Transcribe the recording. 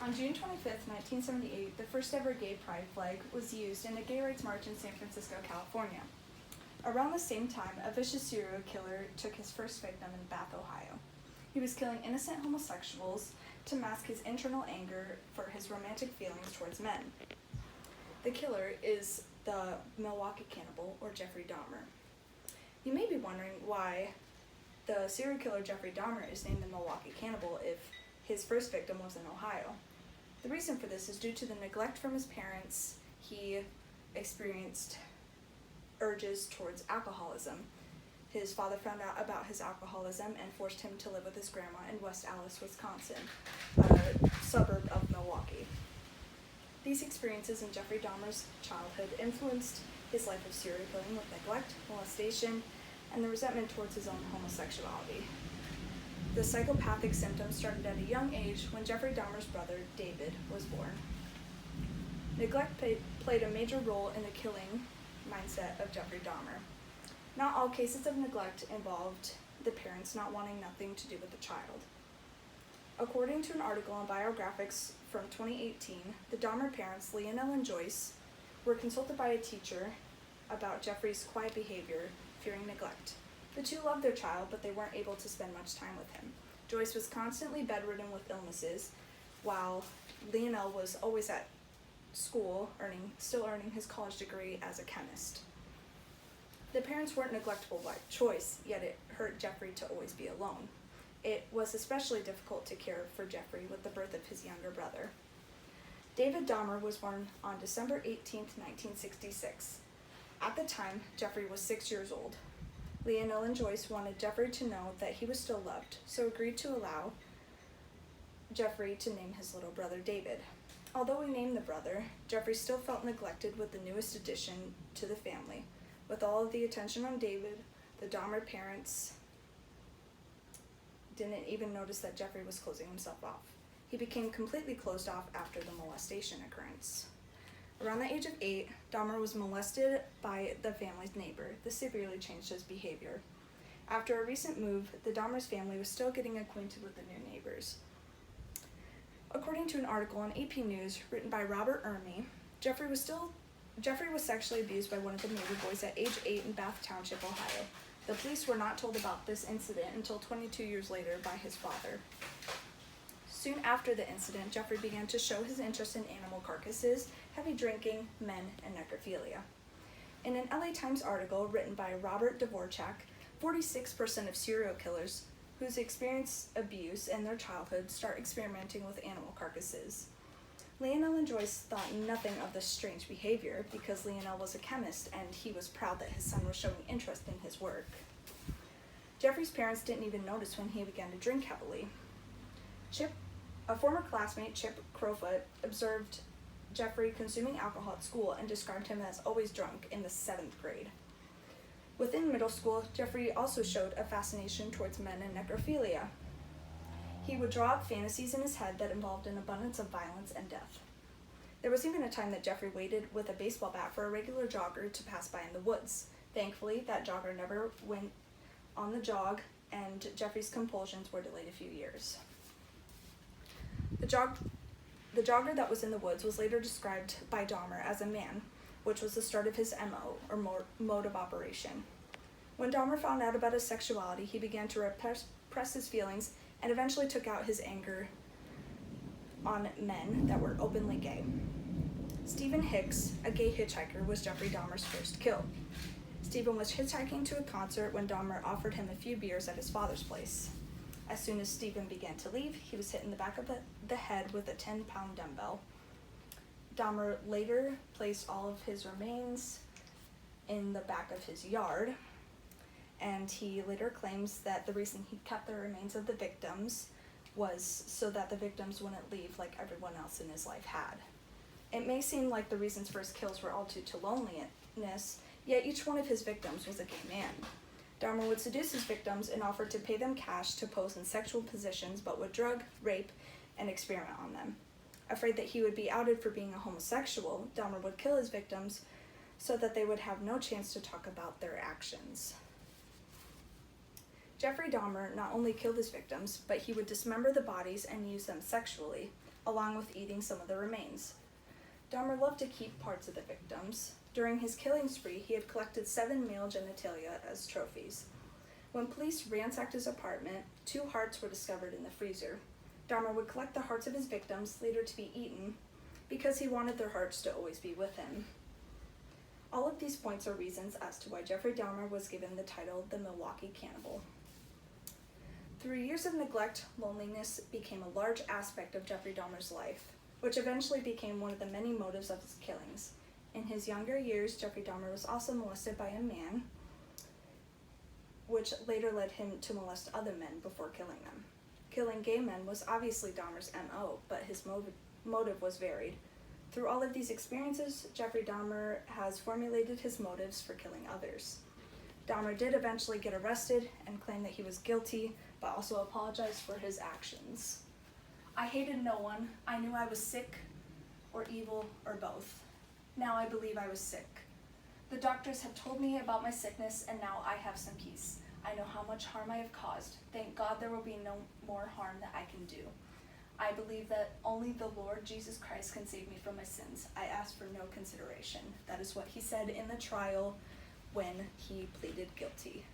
On June 25, 1978, the first ever gay pride flag was used in a gay rights march in San Francisco, California. Around the same time, a vicious serial killer took his first victim in Bath, Ohio. He was killing innocent homosexuals to mask his internal anger for his romantic feelings towards men. The killer is the Milwaukee Cannibal, or Jeffrey Dahmer. You may be wondering why the serial killer Jeffrey Dahmer is named the Milwaukee Cannibal if his first victim was in Ohio. The reason for this is due to the neglect from his parents. He experienced urges towards alcoholism. His father found out about his alcoholism and forced him to live with his grandma in West Allis, Wisconsin, a suburb of Milwaukee. These experiences in Jeffrey Dahmer's childhood influenced his life of serial killing with neglect, molestation, and the resentment towards his own homosexuality. The psychopathic symptoms started at a young age when Jeffrey Dahmer's brother, David, was born. Neglect played a major role in the killing mindset of Jeffrey Dahmer. Not all cases of neglect involved the parents not wanting nothing to do with the child. According to an article on Biographics from 2018, the Dahmer parents, Lionel and Joyce, were consulted by a teacher about Jeffrey's quiet behavior, fearing neglect. The two loved their child, but they weren't able to spend much time with him. Joyce was constantly bedridden with illnesses, while Lionel was always at school, still earning his college degree as a chemist. The parents weren't neglectful by choice, yet it hurt Jeffrey to always be alone. It was especially difficult to care for Jeffrey with the birth of his younger brother. David Dahmer was born on December 18, 1966. At the time, Jeffrey was 6 years old. Lionel and Joyce wanted Jeffrey to know that he was still loved, so agreed to allow Jeffrey to name his little brother David. Although we named the brother, Jeffrey still felt neglected with the newest addition to the family. With all of the attention on David, the Dahmer parents didn't even notice that Jeffrey was closing himself off. He became completely closed off after the molestation occurrence. Around the age of 8, Dahmer was molested by the family's neighbor. This severely changed his behavior. After a recent move, the Dahmer's family was still getting acquainted with the new neighbors. According to an article on AP News written by Robert Ermey, Jeffrey was sexually abused by one of the neighbor boys at age 8 in Bath Township, Ohio. The police were not told about this incident until 22 years later by his father. Soon after the incident, Jeffrey began to show his interest in animal carcasses, heavy drinking, men, and necrophilia. In an LA Times article written by Robert Dvorak, 46% of serial killers who experience abuse in their childhood start experimenting with animal carcasses. Lionel and Joyce thought nothing of this strange behavior because Lionel was a chemist and he was proud that his son was showing interest in his work. Jeffrey's parents didn't even notice when he began to drink heavily. A former classmate, Chip Crowfoot, observed Jeffrey consuming alcohol at school and described him as always drunk in the 7th grade. Within middle school, Jeffrey also showed a fascination towards men and necrophilia. He would draw up fantasies in his head that involved an abundance of violence and death. There was even a time that Jeffrey waited with a baseball bat for a regular jogger to pass by in the woods. Thankfully, that jogger never went on the jog, and Jeffrey's compulsions were delayed a few years. The jogger that was in the woods was later described by Dahmer as a man, which was the start of his MO, or mode of operation. When Dahmer found out about his sexuality, he began to repress his feelings and eventually took out his anger on men that were openly gay. Stephen Hicks, a gay hitchhiker, was Jeffrey Dahmer's first kill. Stephen was hitchhiking to a concert when Dahmer offered him a few beers at his father's place. As soon as Stephen began to leave, he was hit in the back of the head with a 10-pound dumbbell. Dahmer later placed all of his remains in the back of his yard, and he later claims that the reason he kept the remains of the victims was so that the victims wouldn't leave like everyone else in his life had. It may seem like the reasons for his kills were all due to loneliness, yet each one of his victims was a gay man. Dahmer would seduce his victims and offer to pay them cash to pose in sexual positions, but would drug, rape, and experiment on them. Afraid that he would be outed for being a homosexual, Dahmer would kill his victims so that they would have no chance to talk about their actions. Jeffrey Dahmer not only killed his victims, but he would dismember the bodies and use them sexually. along with eating some of the remains. Dahmer loved to keep parts of the victims. During his killing spree, he had collected 7 male genitalia as trophies. When police ransacked his apartment, 2 hearts were discovered in the freezer. Dahmer would collect the hearts of his victims, later to be eaten, because he wanted their hearts to always be with him. All of these points are reasons as to why Jeffrey Dahmer was given the title the Milwaukee Cannibal. Through years of neglect, loneliness became a large aspect of Jeffrey Dahmer's life, which eventually became one of the many motives of his killings. In his younger years, Jeffrey Dahmer was also molested by a man, which later led him to molest other men before killing them. Killing gay men was obviously Dahmer's MO, but his motive was varied. Through all of these experiences, Jeffrey Dahmer has formulated his motives for killing others. Dahmer did eventually get arrested and claim that he was guilty, but also apologized for his actions. I hated no one. I knew I was sick, or evil, or both. Now I believe I was sick. The doctors have told me about my sickness, and now I have some peace. I know how much harm I have caused. Thank God there will be no more harm that I can do. I believe that only the Lord Jesus Christ can save me from my sins. I ask for no consideration. That is what he said in the trial when he pleaded guilty.